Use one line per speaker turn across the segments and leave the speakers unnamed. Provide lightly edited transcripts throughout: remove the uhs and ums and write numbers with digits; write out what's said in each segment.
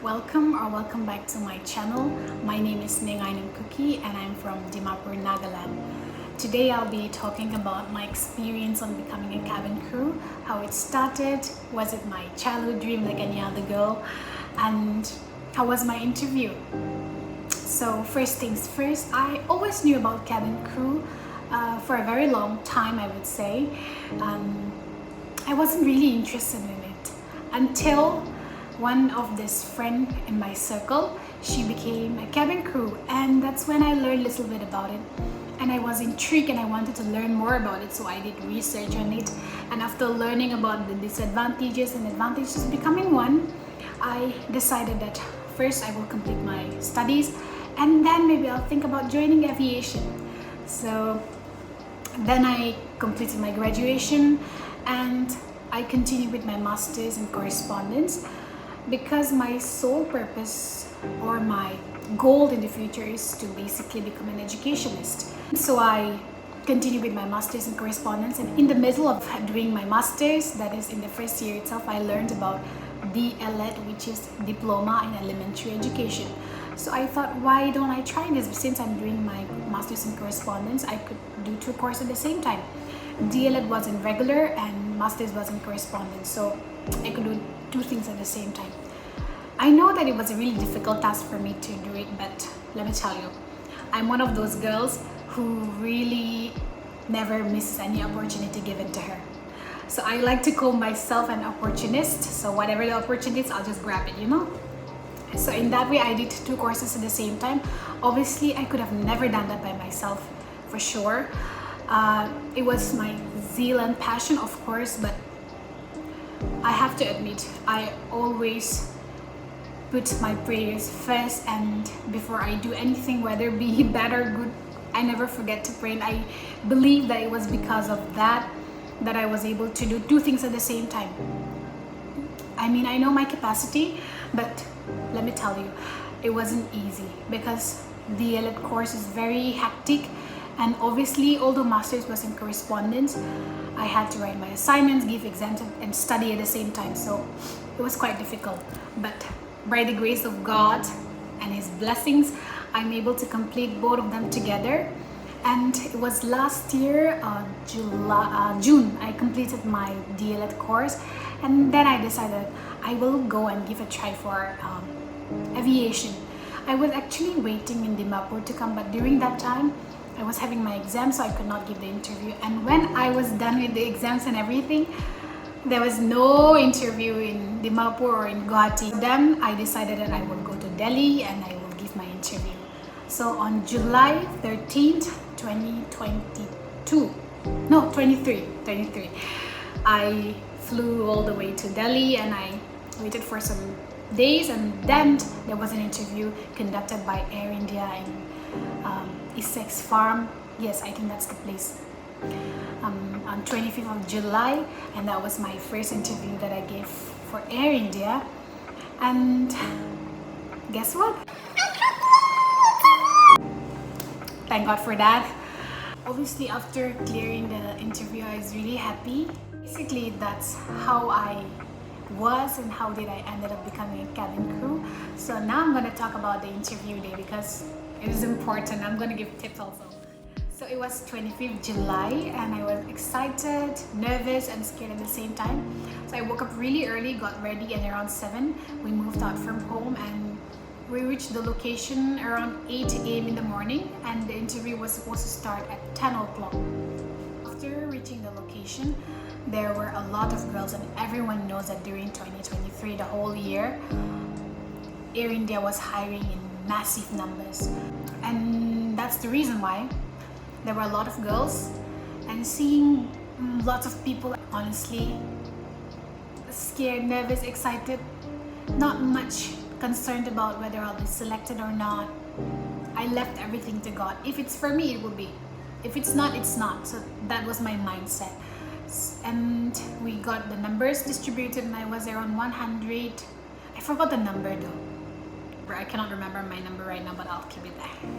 Welcome back to my channel. My name is Nengainam Cookie and I'm from Dimapur, Nagaland. Today I'll be talking about my experience on becoming a cabin crew, how it started, was it my childhood dream like any other girl, and how was my interview. So first things first, I always knew about cabin crew for a very long time, I would say. I wasn't really interested in it until one of this friend in my circle, she became a cabin crew, and that's when I learned a little bit about it, and I was intrigued and I wanted to learn more about it, so I did research on it. And after learning about the disadvantages and advantages of becoming one, I decided that first I will complete my studies and then maybe I'll think about joining aviation. So then I completed my graduation and I continued with my master's in correspondence, because my sole purpose or my goal in the future is to basically become an educationist. So I continued with my master's in correspondence, and in the middle of doing my master's, that is in the first year itself, I learned about DLED, which is Diploma in Elementary Education. So I thought, why don't I try this? Since I'm doing my master's in correspondence, I could do two courses at the same time. DLED was in regular and master's was in correspondence, so I could do two things at the same time. I know that it was a really difficult task for me to do it, but let me tell you, I'm one of those girls who really never misses any opportunity given to her. So I like to call myself an opportunist. So whatever the opportunity is, I'll just grab it, you know? So in that way, I did two courses at the same time. Obviously, I could have never done that by myself, for sure. It was my zeal and passion, of course, but I have to admit, I always put my prayers first, and before I do anything, whether it be bad or good, I never forget to pray. And I believe that it was because of that I was able to do two things at the same time. I mean, I know my capacity, but let me tell you, it wasn't easy because the ELIT course is very hectic. And obviously, although master's was in correspondence, I had to write my assignments, give exams, and study at the same time. So it was quite difficult. But by the grace of God and His blessings, I'm able to complete both of them together. And it was last year, June, I completed my DLED course. And then I decided I will go and give a try for aviation. I was actually waiting in Dimapur to come, but during that time, I was having my exam, so I could not give the interview. And when I was done with the exams and everything, there was no interview in Dimapur or in Guwahati. Then I decided that I will go to Delhi and I will give my interview. So on July 13th, 23, I flew all the way to Delhi and I waited for some days, and then there was an interview conducted by Air India in Essex Farm. Yes, I think that's the place. On 25th of July, and that was my first interview that I gave for Air India. And guess what? Thank God for that. Obviously, after clearing the interview, I was really happy. Basically, that's how I was and how did I ended up becoming a cabin crew. So now I'm going to talk about the interview day because it is important. I'm going to give tips also. So it was 25th July and I was excited, nervous and scared at the same time. So I woke up really early, got ready, and around 7 we moved out from home and we reached the location around 8 a.m. in the morning, and the interview was supposed to start at 10 o'clock. After reaching the location, there were a lot of girls, and everyone knows that during 2023, the whole year, Air India was hiring in massive numbers. And that's the reason why there were a lot of girls, and seeing lots of people, honestly, scared, nervous, excited, not much concerned about whether I'll be selected or not. I left everything to God. If it's for me, it will be. If it's not, it's not. So that was my mindset. And we got the numbers distributed and I was around 100. I forgot the number though. I cannot remember my number right now, but I'll keep it there.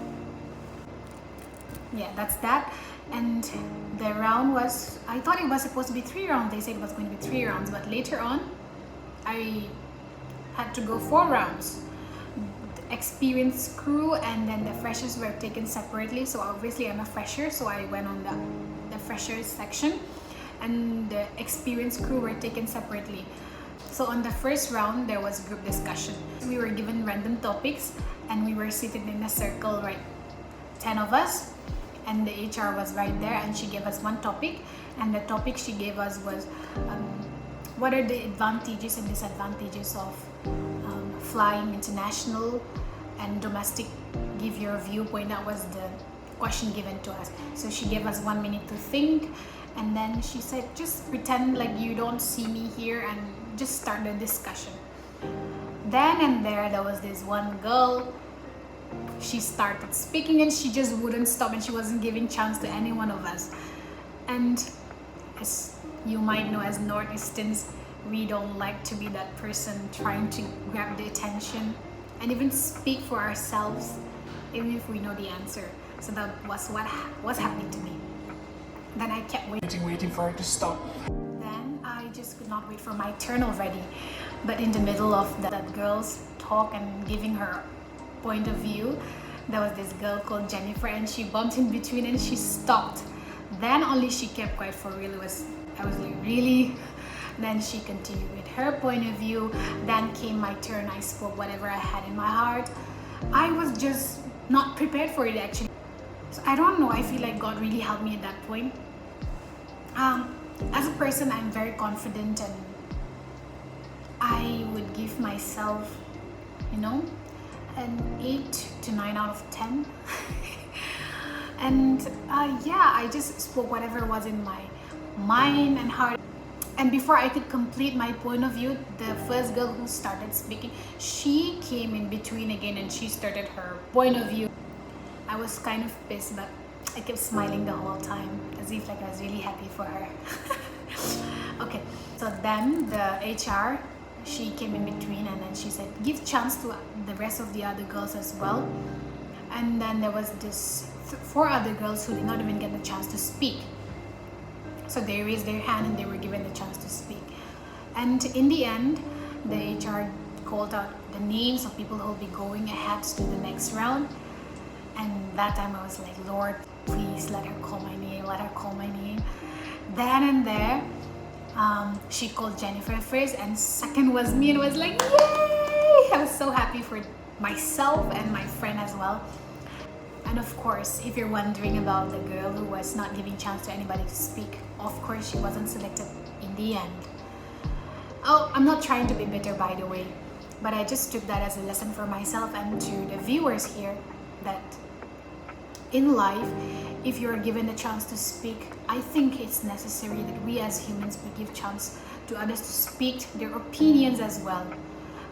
Yeah, that's that. And the round was, I thought it was supposed to be 3 rounds. They said it was going to be 3 rounds, but later on I had to go 4 rounds. The experienced crew and then the freshers were taken separately. So obviously I'm a fresher, so I went on the freshers section, and the experienced crew were taken separately. So on the first round, there was group discussion. We were given random topics and we were seated in a circle, right? 10 of us, and the HR was right there, and she gave us one topic, and the topic she gave us was what are the advantages and disadvantages of flying international and domestic. Give your viewpoint. That was the question given to us. So she gave us 1 minute to think, and then she said, just pretend like you don't see me here and just start the discussion. Then and there was this one girl. She started speaking and she just wouldn't stop, and she wasn't giving chance to any one of us. And as you might know, as Northeasterns, we don't like to be that person trying to grab the attention and even speak for ourselves, even if we know the answer. So that was what was happening to me. Then I kept waiting for her to stop. Then I just could not wait for my turn already. But in the middle of that girl's talk and giving her point of view, there was this girl called Jennifer, and she bumped in between and she stopped. Then only she kept quiet for real. I was like, really? Then she continued with her point of view. Then came my turn. I spoke whatever I had in my heart. I was just not prepared for it actually. So I don't know, I feel like God really helped me at that point. As a person, I'm very confident, and I would give myself, an 8 to 9 out of 10. And I just spoke whatever was in my mind and heart. And before I could complete my point of view, the first girl who started speaking, she came in between again and she started her point of view. I was kind of pissed, but I kept smiling the whole time as if like I was really happy for her. Okay, so then the HR, she came in between, and then she said, give chance to the rest of the other girls as well. And then there was this 4 other girls who did not even get the chance to speak. So they raised their hand and they were given the chance to speak. And in the end, the HR called out the names of people who will be going ahead to the next round. And that time I was like, Lord, please let her call my name, let her call my name. Then and there, she called Jennifer first, and second was me, and I was like, yay! I was so happy for myself and my friend as well. And of course, if you're wondering about the girl who was not giving chance to anybody to speak, of course she wasn't selected in the end. Oh, I'm not trying to be bitter, by the way, but I just took that as a lesson for myself and to the viewers here, that in life, if you're given a chance to speak, I think it's necessary that we as humans, we give chance to others to speak their opinions as well.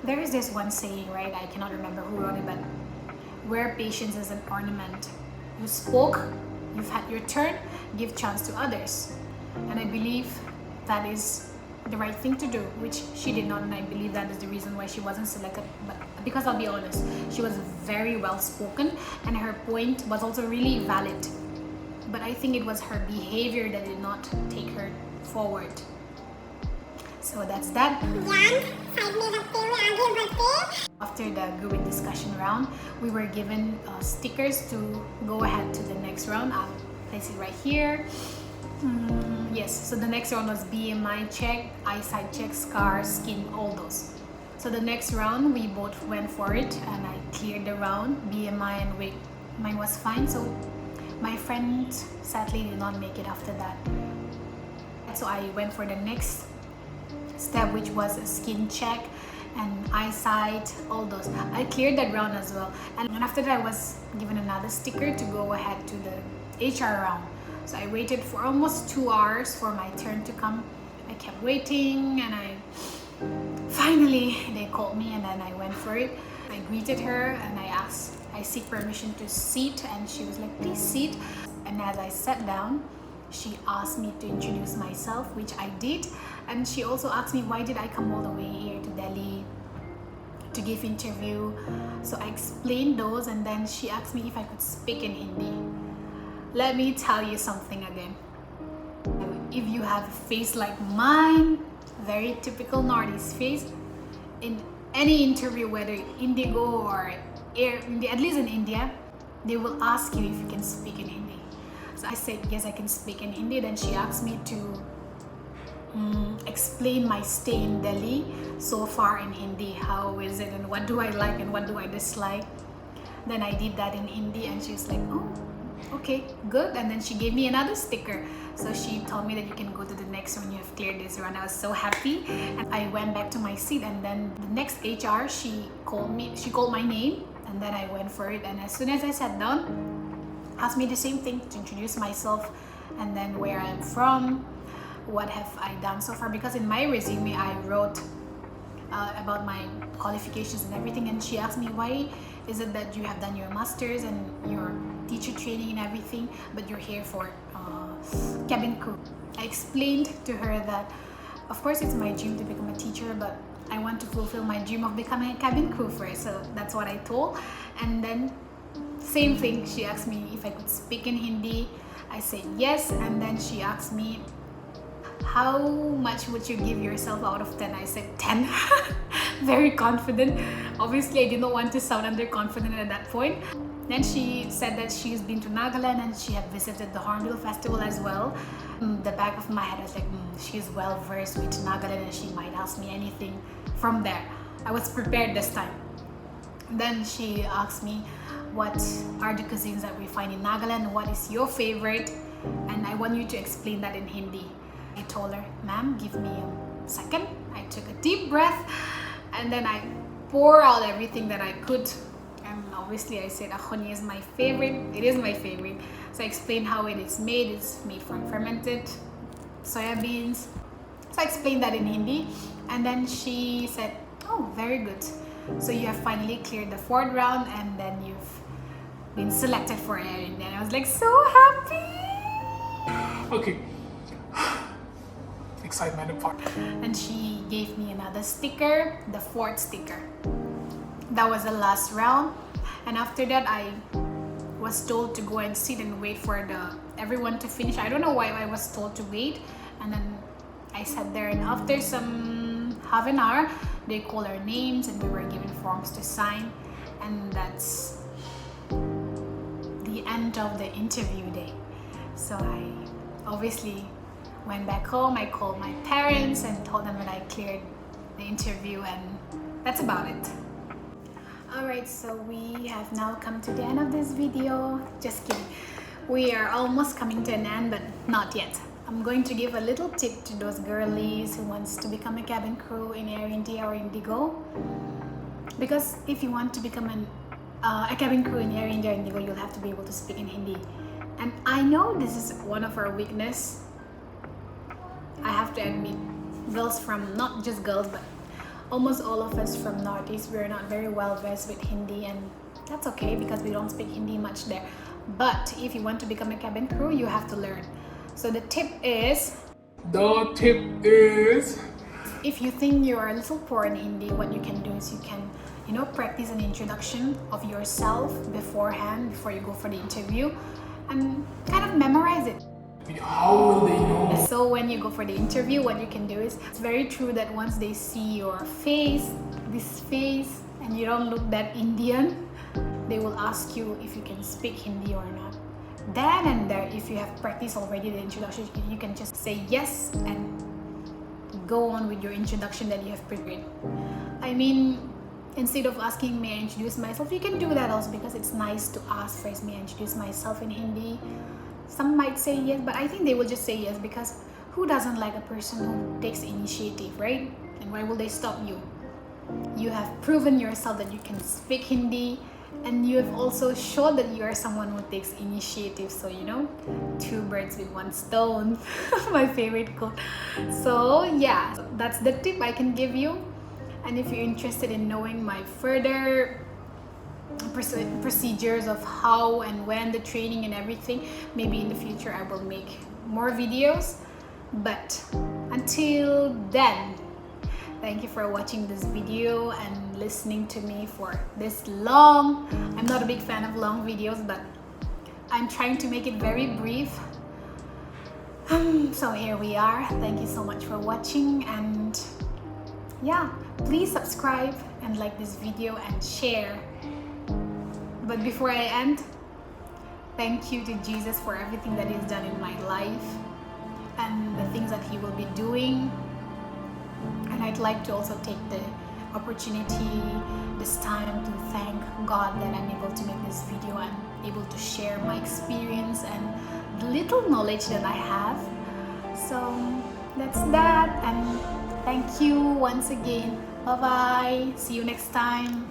There is this one saying, right? I cannot remember who wrote it, but wear patience as an ornament. You spoke, you've had your turn, give chance to others. And I believe that is the right thing to do, which she did not, and I believe that is the reason why she wasn't selected. But because I'll be honest, she was very well spoken and her point was also really valid. But I think it was her behavior that did not take her forward. So that's that. After the group discussion round, we were given stickers to go ahead to the next round. I'll place it right here. Yes, so the next round was BMI check, eyesight check, scars, skin, all those. So the next round, we both went for it and I cleared the round. BMI and weight, mine was fine. So my friend sadly did not make it after that. So I went for the next step, which was a skin check and eyesight, all those. I cleared that round as well. And after that, I was given another sticker to go ahead to the HR round. So I waited for almost 2 hours for my turn to come. I kept waiting and finally they called me, and then I went for it. I greeted her and I seek permission to sit, and she was like, please sit. And as I sat down, she asked me to introduce myself, which I did. And she also asked me, why did I come all the way here to Delhi to give interview? So I explained those, and then she asked me if I could speak in Hindi. Let me tell you something again. If you have a face like mine, very typical Northeast face, in any interview, whether Indigo or Air India, at least in India, they will ask you if you can speak in Hindi. So I said yes, I can speak in Hindi. Then she asked me to explain my stay in Delhi so far in Hindi. How is it, and what do I like and what do I dislike? Then I did that in Hindi, and she was like, oh, okay, good. And then she gave me another sticker. So she told me that you can go to the next one, you have cleared this round. I was so happy, and I went back to my seat. And then the next HR, she called my name, and then I went for it. And as soon as I sat down, asked me the same thing, to introduce myself, and then where I'm from, what have I done so far, because in my resume I wrote about my qualifications and everything. And she asked me, why is it that you have done your masters and your teacher training and everything, but you're here for cabin crew? I explained to her that of course it's my dream to become a teacher, but I want to fulfill my dream of becoming a cabin crew first. So that's what I told. And then same thing, she asked me if I could speak in Hindi. I said yes. And then she asked me, how much would you give yourself out of 10? I said 10. Very confident. Obviously I did not want to sound underconfident at that point. Then she said that she's been to Nagaland and she had visited the Hornbill Festival as well. The back of my head, I was like, she's well versed with Nagaland and she might ask me anything from there. I was prepared this time. Then she asked me, what are the cuisines that we find in Nagaland? What is your favorite? And I want you to explain that in Hindi. I told her, ma'am, give me a second. I took a deep breath and then I poured out everything that I could. And obviously I said akhoni is my favorite. It is my favorite. So I explained how it is made. It's made from fermented soya beans. So I explained that in Hindi. And then she said, oh, very good. So you have finally cleared the 4th round and then you've been selected for Air India. And I was like so happy.
Okay. Excitement apart.
And she gave me another sticker, the 4th sticker. That was the last round. And after that, I was told to go and sit and wait for everyone to finish. I don't know why I was told to wait. And then I sat there, and after some half an hour, they called our names and we were given forms to sign. And that's the end of the interview day. So I obviously went back home. I called my parents and told them that I cleared the interview, and that's about it. Alright, so we have now come to the end of this video. Just kidding. We are almost coming to an end, but not yet. I'm going to give a little tip to those girlies who wants to become a cabin crew in Air India or Indigo. Because if you want to become a cabin crew in Air India or Indigo, you'll have to be able to speak in Hindi. And I know this is one of our weakness. I have to admit, girls from, not just girls, but almost all of us from Northeast, we're not very well versed with Hindi, and that's okay because we don't speak Hindi much there. But if you want to become a cabin crew, you have to learn. So the tip is, if you think you're a little poor in Hindi, what you can do is you can, practice an introduction of yourself beforehand, before you go for the interview, and kind of memorize it.
How will they know?
So when you go for the interview, what you can do is, it's very true that once they see your face, this face, and you don't look that Indian, they will ask you if you can speak Hindi or not. Then and there, if you have practiced already the introduction, you can just say yes and go on with your introduction that you have prepared. I mean, instead of asking, may I introduce myself, you can do that also, because it's nice to ask first, may I introduce myself in Hindi. Some might say yes, but I think they will just say yes, because who doesn't like a person who takes initiative, right? And why will they stop you? You have proven yourself that you can speak Hindi, and you have also shown that you are someone who takes initiative. So, 2 birds with 1 stone. My favorite quote. So yeah, that's the tip I can give you. And if you're interested in knowing my further procedures of how and when the training and everything, maybe in the future I will make more videos. But until then, thank you for watching this video and listening to me for this long. I'm not a big fan of long videos, but I'm trying to make it very brief. So here we are. Thank you so much for watching, and yeah, please subscribe and like this video and share. But before I end, thank you to Jesus for everything that He's done in my life and the things that He will be doing. And I'd like to also take the opportunity this time to thank God that I'm able to make this video and able to share my experience and the little knowledge that I have. So that's that, and thank you once again. Bye bye. See you next time.